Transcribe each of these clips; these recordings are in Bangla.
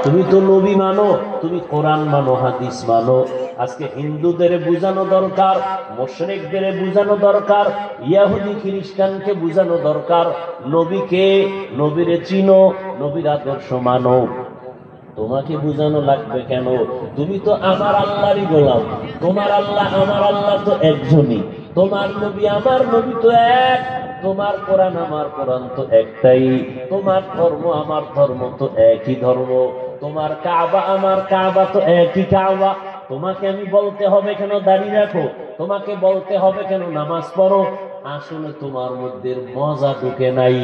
তুমি তো নবী মানো, তুমি কোরআন মানো, হাদিস মানো। আজকে হিন্দুদের বুঝানো দরকার, মুশরিকদের বুঝানো দরকার, ইহুদি খ্রিস্টানকে বুঝানো দরকার নবীকে, নবীরে চিনো, নবীর আদর্শ মানো। তোমাকে বুঝানো লাগবে কেন? তুমি তো আমার আল্লাহরই গোলাম। তোমার আল্লাহ আমার আল্লাহ তো একজনই, তোমার নবী আমার নবী তো এক, তোমার কোরআন আমার কোরআন তো একটাই, তোমার ধর্ম আমার ধর্ম তো একই ধর্ম, তোমার কাবা আমার কাবা তো একই কাবা। তোমাকে আমি বলতে হবে কেন দাড়ি রাখো? তোমাকে বলতে হবে কেন নামাজ পড়ো? আসলে তোমার মধ্যে মজা ঢুকে নাই,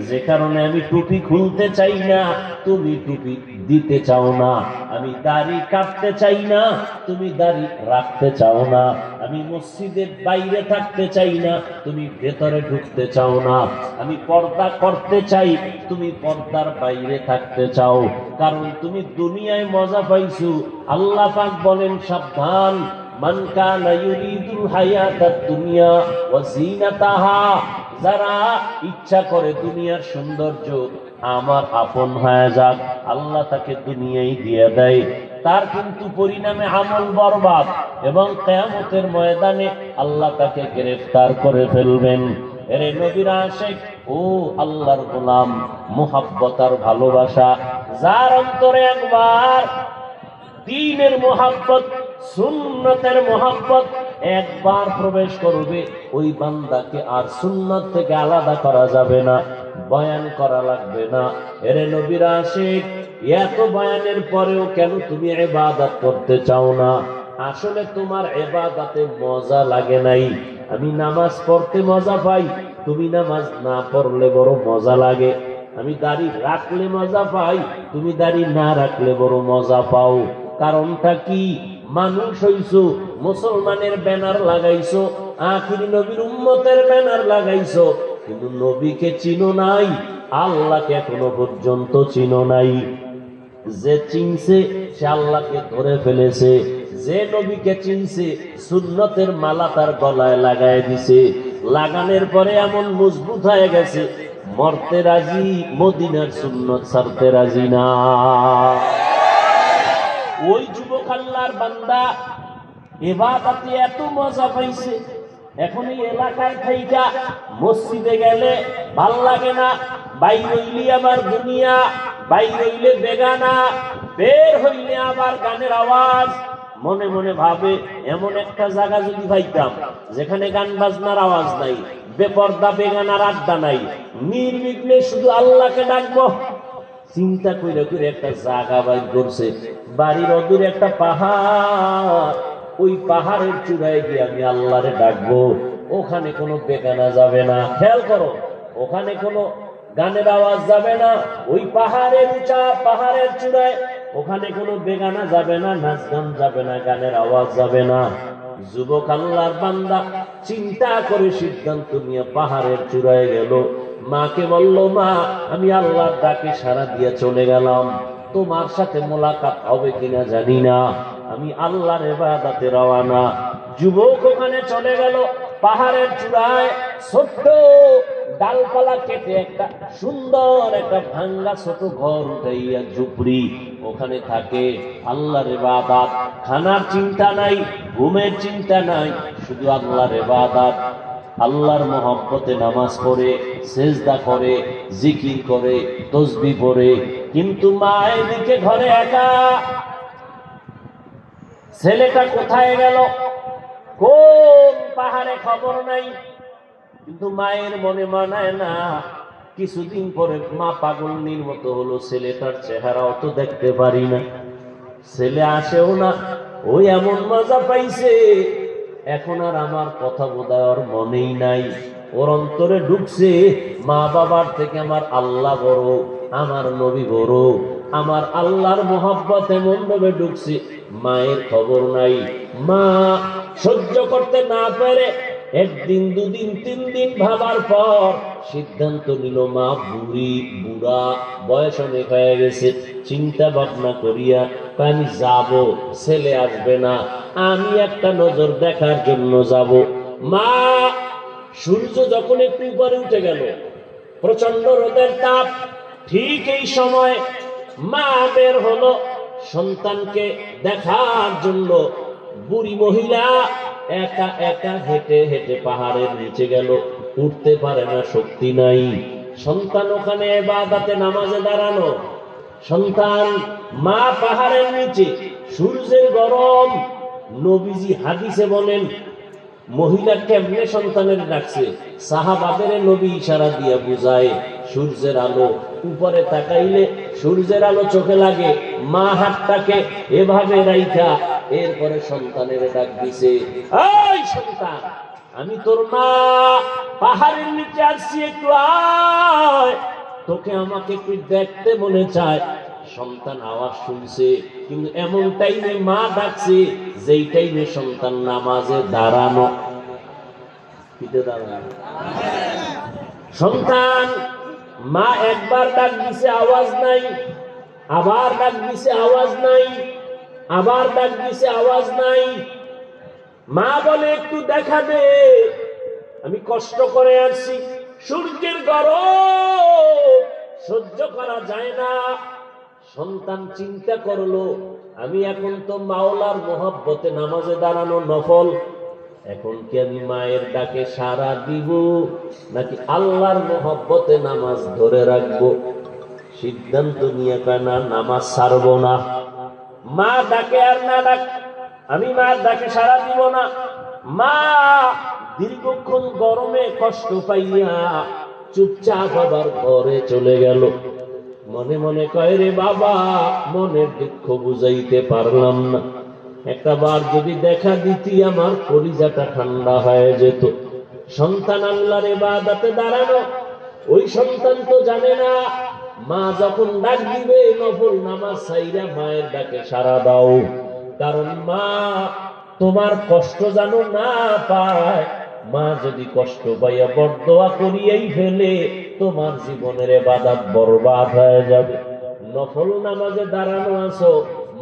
যে কারণে আমি টুপি খুলতে চাই না, তুমি টুপি দিতে চাও না। আমি দাড়ি কাটতে চাই না, তুমি দাড়ি রাখতে চাও না। আমি মসজিদের বাইরে থাকতে চাই না, তুমি ভেতরে ঢুকতে চাও না। আমি পর্দা করতে চাই, তুমি পর্দার বাইরে থাকতে চাও। কারণ তুমি দুনিয়ায় মজা পাইছো। আল্লাহ পাক বলেন সাবধান, মান কানা ইউরিদুল হায়াতাদ দুনিয়া ওয়া জিনাতাহা, যারা ইচ্ছা করে দুনিয়ার সৌন্দর্য আমার আপন হয়ে যাক, আল্লাহ তাকে দুনিয়ায় দিয়ে দেয়, তার কিন্তু পরিণামে আমল বরবাদ, এবং কিয়ামতের ময়দানে আল্লাহ তাকে গ্রেফতার করে ফেলবেন। এরে নবীর আশিক ও আল্লাহর গোলাম, মুহাব্বত আর ভালোবাসা যার অন্তরে একবার দ্বীনের মুহাব্বত, সুন্নতের মুহাব্বত একবার প্রবেশ করবে, ওই বান্দাকে আর সুন্নত থেকে আলাদা করা যাবে না, বয়ান করা লাগবে না। এরে নবীর আশিক, এত বয়ানের পরেও কেন তুমি ইবাদত করতে চাও না? আসলে তোমার ইবাদতে মজা লাগে নাই। আমি নামাজ পড়তে মজা পাই, তুমি নামাজ না পড়লে বড় মজা লাগে। আমি দাড়ি রাখলে মজা পাই, তুমি দাড়ি না রাখলে বড় মজা পাও। কারণটা কি? মানুষ হইছো, মুসলমানের ব্যানার লাগাইছো, আখিরি নবীর উম্মতের ব্যানার লাগাইছো, কিন্তু নবীকে চিনো নাই, আল্লাহকে এখনো পর্যন্ত চিনো নাই। যে চিনছে সে আল্লাহকে ধরে ফেলেছে, যে নবীকে চিনছে সুন্নতের মালা তার গলায় লাগায় দিছে, লাগানোর পরে এমন মজবুত হয়ে গেছে, মরতে রাজি, মদিনার সুন্নত ছাড়তে রাজি না। ওই যুবক আল্লাহর বান্দা ইবাদতে এত মজা পাইছে, এখন এই এলাকায় থাইকা মসজিদে গেলে ভাল লাগে না, বাইর হইলে আবার দুনিয়া, বাইর হইলে বেগানা, বের হইলে আবার গানের আওয়াজ। মনে মনে ভাবে এমন একটা জায়গা যদি পাইতাম যেখানে গান বাজনার আওয়াজ নাই, বেপর্দা বেগানার আড্ডা নাই, নির্বিঘ্নে শুধু আল্লাহকে ডাকবো। চিন্তা কইরা করে একটা জায়গা বাইর করছে, বাড়ির অদূরে একটা পাহাড়, ওই পাহাড়ের চূড়ায় গিয়ে আমি আল্লাহরে ডাকবো। ওখানে কোনো বেগানা যাবে না, খেয়াল করো, ওখানে কোনো গানের আওয়াজ যাবে না, ওই পাহাড়ের উঁচা পাহাড়ের চূড়ায় ওখানে কোনো বেগানা যাবে না, নাচ গান যাবে না, গানের আওয়াজ যাবে না। যুবক আল্লাহর বান্দা চিন্তা করে সিদ্ধান্ত নিয়ে পাহাড়ের চূড়ায় গেল, মাকে বলল, মা আমি আল্লাহর ডাকে সাড়া দিয়ে চলে গেলাম, তোমার সাথে মোলাকাত হবে কিনা জানি না, আমি আল্লাহর ইবাদতে রওনা। যুবক ওখানে চলে গেল, পাহাড়ের চূড়ায় ছোট্ট ডালপালা কেটে একটা সুন্দর একটা ভাঙ্গা ছোট ঘর উঠাইয়া ঝুপড়ি, ওখানে থাকে, আল্লাহর ইবাদত, খানার চিন্তা নাই, ঘুমের চিন্তা নাই, শুধু আল্লাহর ইবাদত। আল্লাহর মহব্বতে নামাজ পড়ে, সেজদা করে, জিকির করে, তসবিহ পড়ে। কিন্তু মা এদিকে ঘরে একা, ছেলেটা কোথায় গেল, কোন পাহাড়ে খবর নাই। কিন্তু মায়ের মনে মানায় না। কিছুদিন পরে মা পাগলনির মতো হলো, ছেলেটার চেহারাও তো দেখতে পারি না, ছেলে আসেও না, ওই এমন মজা পাইছে, এখন আর আমার কথা বোধহয় ওর মনেই নাই। ওর অন্তরে ঢুকছে মা বাবার থেকে আমার আল্লাহ বড়, আমার নবী বড়, আমার আল্লাহর মহব্বত এমন ভাবে ঢুকছে, মায়ের খবর নাই। মা সহ্য করতে না পারে একদিন, দুদিন, 3 দিন ভাবার পর সিদ্ধান্ত নিল, মা বুড়ি, বুড়া, বয়স অনেক হয়ে গেছে, চিন্তা ভাবনা করিয়া আমি যাব, ছেলে আসবে না, আমি একটা নজর দেখার জন্য যাব। মা সূর্য যখন একটু উপরে উঠে গেল, প্রচন্ড রোদের তাপ, ঠিক এই সময় মা বের হলো সন্তানকে দেখার জন্য। বুড়ি মহিলা একা একা হেঁটে হেঁটে পাহাড়ের নিচে গেল, উঠতে পারে না, শক্তি নাই। সন্তান ওখানে ইবাদতে নামাজে দাঁড়ানো। সন্তান, মা পাহাড়ের নিচে, সূর্যের গরম। নবীজি হাদিসে বলেন মহিলা কেমনে সন্তানের ডাকছে, সাহাবাদের নবী ইশারা দিয়া বুঝায় সূর্যের আলো, উপরে তাকাইলে সূর্যের আলো চোখে লাগে। মা হাতটাকে এভাবে রাইখা এরপরে সন্তানের ডাক দিছে, এই সন্তান, আমি তোর মা, পাহাড়ের নিচে আসছি, একটু আয়, তোকে আমাকে একটু দেখতে মনে চায়। সন্তান আওয়াজ শুনছে, কিন্তু এমন টাইমে মা ডাকছে যেই টাইমে সন্তান নামাজে দাঁড়ানো। সন্তান, মা একবার ডাক দিছে, আওয়াজ নাই, আবার ডাক দিছে, আওয়াজ নাই, আবার ডাক দিছে, আওয়াজ নাই। মা বলে একটু দেখা দে, আমি কষ্ট করে আসছি, সূর্যের গরম সহ্য করা যায় না। সন্তান চিন্তা করলো, আমি এখন তো মাওলার মোহাব্বতে নামাজে দাঁড়ানো নফল, এখন কি আমি মায়ের ডাকে সাড়া দিব নাকি আল্লাহর মোহাব্বতে নামাজ ধরে রাখবো? সিদ্ধান্ত নিয়ে কয় না, নামাজ ছাড়বো না। মা ডাকে আর না ডাক, আমি মার ডাকে সাড়া দিব না। মা দীর্ঘক্ষণ গরমে কষ্ট পাইয়া চুপচাপ আবার ঘরে চলে গেল। মনে মনে কয়, রে বাবা, মনের দুঃখ বুঝাইতে পারলাম না, একটা বার যদি দেখা দিতি আমার কলিজাটা ঠান্ডা হয়ে যেত। সন্তান আল্লাহর ইবাদতে দাঁড়ানো, ওই সন্তান তো জানে না মা যখন ডাক দিবে নফল নামাজ ছাইরা মায়ের ডাকে সাড়া দাও, কারণ মা তোমার কষ্ট জানো না পায়। মা যদি কষ্ট পাইয়া বরদোয়া করিয়াই ফেলে, তোমার জীবনের ইবাদত বরবাদ হয়ে যাবে। নফল নামাজে দাঁড়ানো আছো,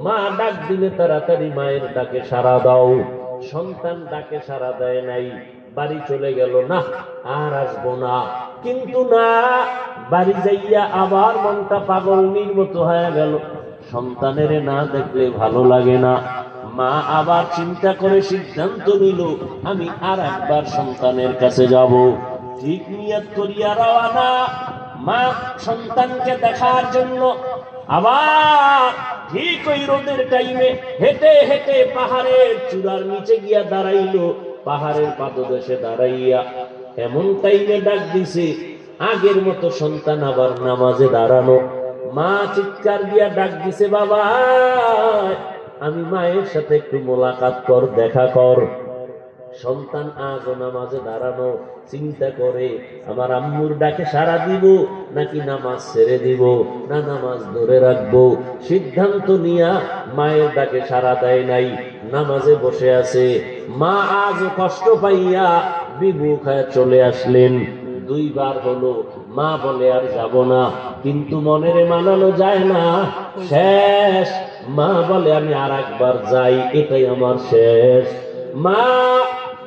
মা ডাক দিলে তাড়াতাড়ি মায়ের ডাকে সাড়া দাও। সন্তান ডাকে সাড়া দেয় নাই, বাড়ি চলে গেল, না আর আসবো না। কিন্তু না, বাড়ি যাইয়া আবার মনটা পাগলনির মতো হয়ে গেল। সন্তানের না দেখলে ভালো লাগে না। মা আবার চিন্তা করে সিদ্ধান্ত নিল, আমি আর একবার সন্তানের কাছে যাব। ঠিক নিয়ত করিয়া রওনা, মা সন্তানকে দেখার জন্য আবার ঠিক ওই রোদের টাইমে হেঁটে হেঁটে পাহাড়ের চূড়ার নিচে গিয়া দাঁড়াইলো। পাহাড়ের পাদদেশে দাঁড়াইয়া এমন টাইমে ডাক দিছে, আগের মতো সন্তান আবার নামাজে দাঁড়ানো। মা চিৎকার দিয়া ডাক দিছে, বাবা, আমি মায়ের সাথে একটু মোলাকাত কর, দেখা কর। সন্তান আজও নামাজে দাঁড়ানো, চিন্তা করে আমার আম্মুর ডাকে সাড়া দিব নাকি নামাজ ছেড়ে দিব, না নামাজ ধরে রাখবো। সিদ্ধান্ত নিয়া মায়ের ডাকে সাড়া দেয় নাই, নামাজে বসে আছে। মা আজও কষ্ট পাইয়া বিমুখ হয়ে চলে আসলেন। দুইবার হলো, মা বলে আর যাব না, কিন্তু মনের মানানো যায় না। শেষ মা বলে আমি আর একবার যাই, এটাই আমার শেষ। মা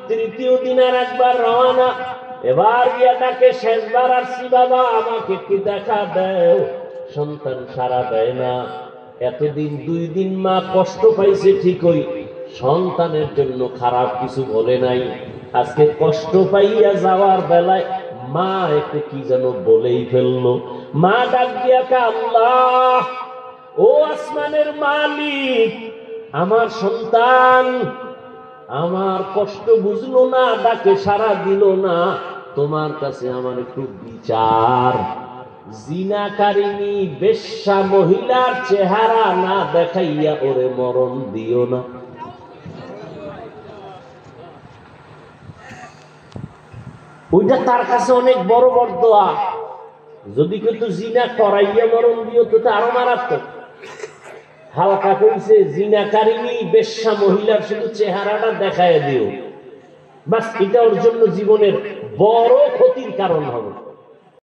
তৃতীয় দিন আর একবার রওনা, এবার গিয়া ডাকে, শেষবার আসছি বাবা, আমাকে কি দেখা দেও। সন্তান সাড়া দেয় না। এতদিন 2 দিন মা কষ্ট পাইছে ঠিকই, সন্তানের জন্য খারাপ কিছু বলে নাই। আজকে কষ্ট পাইয়া যাওয়ার বেলায় মা একটু কি যেন বলেই ফেললো। মা ডাক দিয়া, আল্লাহ, ও আসমানের মালিক, আমার সন্তান আমার কষ্ট বুঝলো না, ডাকে সাড়া দিল না, তোমার কাছে আমার একটু বিচার। জিনাকারিনী বেশ্যা মহিলার চেহারা না দেখাইয়া ওরে মরণ দিও না। ওইটা তার কাছে অনেক বড় বরদোয়া। যদি কিন্তু জিনা করাইয়া মরণ দিও তো আরো মারাত্মক। হালকা কইছে, জিনাকারিনী বেশ্যা মহিলার শুধু চেহারাটা দেখায় দিও, বাস এটা ওর জন্য জীবনের বড় ক্ষতির কারণ হবে।